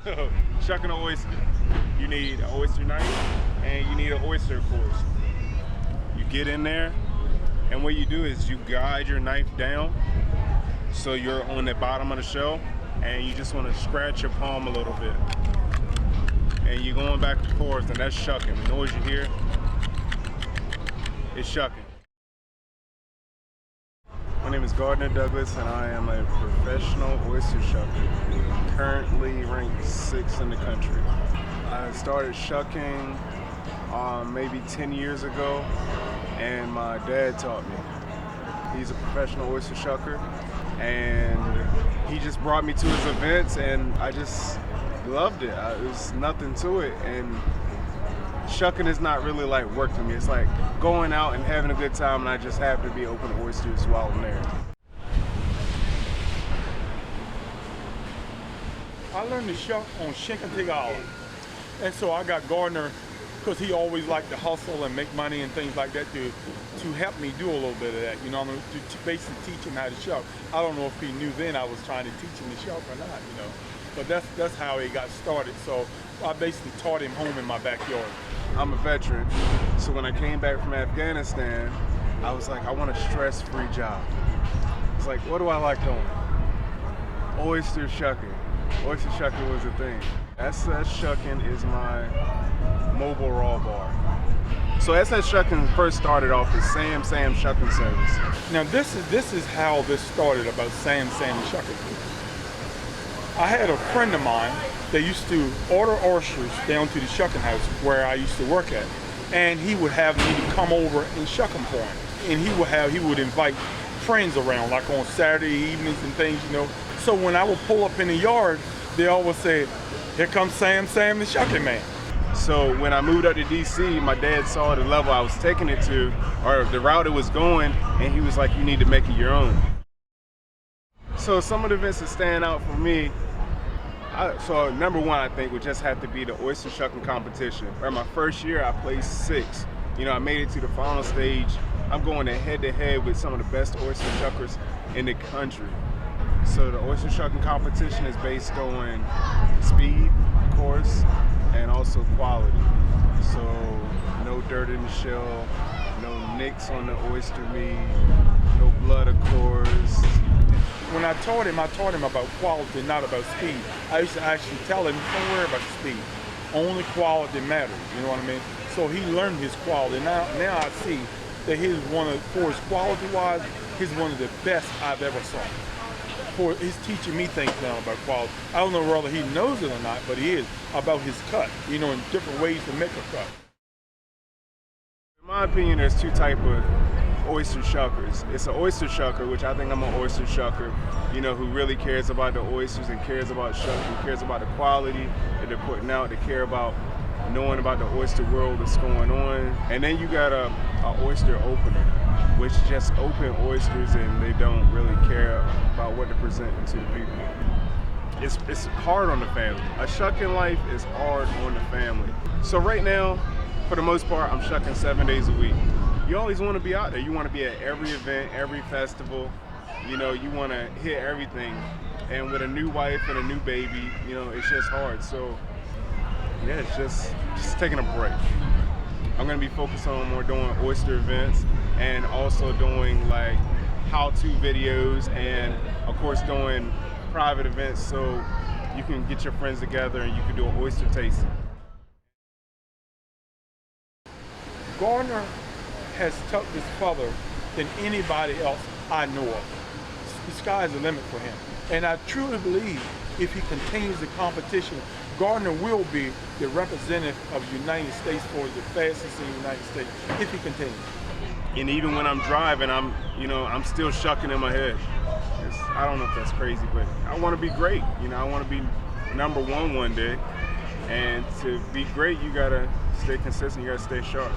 So, shucking an oyster. You need an oyster knife and you need an oyster, of course. You get in there, and what you do is you guide your knife down so you're on the bottom of the shell, and you just want to scratch your palm a little bit. And you're going back and forth, and that's shucking. The noise you hear is shucking. My name is Gardner Douglas, and I am a professional oyster shucker, currently ranked 6th in the country. I started shucking maybe 10 years ago, and my dad taught me. He's a professional oyster shucker, and he just brought me to his events, and I just loved it. There's nothing to it, and shucking is not really like work to me. It's like going out and having a good time, and I just happen to be open oysters while I'm there. I learned to shuck on Chincoteague Island, and so I got Gardner, because he always liked to hustle and make money and things like that, to help me do a little bit of that, you know, to basically teach him how to shuck. I don't know if he knew then I was trying to teach him to shuck or not, you know, but that's how he got started. So I basically taught him home in my backyard. I'm a veteran, so when I came back from Afghanistan, I was like, I want a stress-free job. It's like, what do I like doing? Oyster shucking. Oyster shucking was a thing. SS Shucking is my mobile raw bar. So SS Shucking first started off as Sam Shucking Service. Now this is how this started about Sam Shucking. I had a friend of mine that used to order oysters down to the shucking house where I used to work at, and he would have me to come over and shuck them for him. And he would invite friends around, like on Saturday evenings and things, you know. So when I would pull up in the yard, they always say, "Here comes Sam the shucking man." So when I moved up to DC, my dad saw the level I was taking it to, or the route it was going, and he was like, you need to make it your own. So some of the events that stand out for me, so number one, I think, would just have to be the oyster shucking competition. Where my first year, I placed 6th. You know, I made it to the final stage. I'm going head-to-head with some of the best oyster shuckers in the country. So the oyster shucking competition is based on speed, of course, and also quality. So no dirt in the shell, no nicks on the oyster meat, no blood, of course. When I taught him about quality, not about speed. I used to actually tell him, don't worry about the speed. Only quality matters, you know what I mean? So he learned his quality. Now I see that for his quality-wise, he's one of the best I've ever saw. He's teaching me things now about quality. I don't know whether he knows it or not, but he is, about his cut, you know, in different ways to make a cut. In my opinion, there's 2 types of oyster shuckers. It's an oyster shucker, which I think I'm an oyster shucker, you know, who really cares about the oysters and cares about shucking, cares about the quality that they're putting out, they care about knowing about the oyster world that's going on. And then you got a oyster opener, which just open oysters and they don't really care about what they're presenting to the people. It's hard on the family. A shucking life is hard on the family. So right now, for the most part, I'm shucking 7 days a week. You always want to be out there. You want to be at every event, every festival. You know, you want to hit everything. And with a new wife and a new baby, you know, it's just hard. So yeah, it's just taking a break. I'm gonna be focused on more doing oyster events and also doing like how-to videos and of course doing private events so you can get your friends together and you can do an oyster tasting. Gardner has tucked this further than anybody else I know of. The sky's the limit for him. And I truly believe if he continues the competition, Gardner will be the representative of the United States for the fastest in the United States, if he continues. And even when I'm driving, I'm still shucking in my head. I don't know if that's crazy, but I want to be great. You know, I want to be number 1 one day. And to be great, you gotta stay consistent, you gotta stay sharp.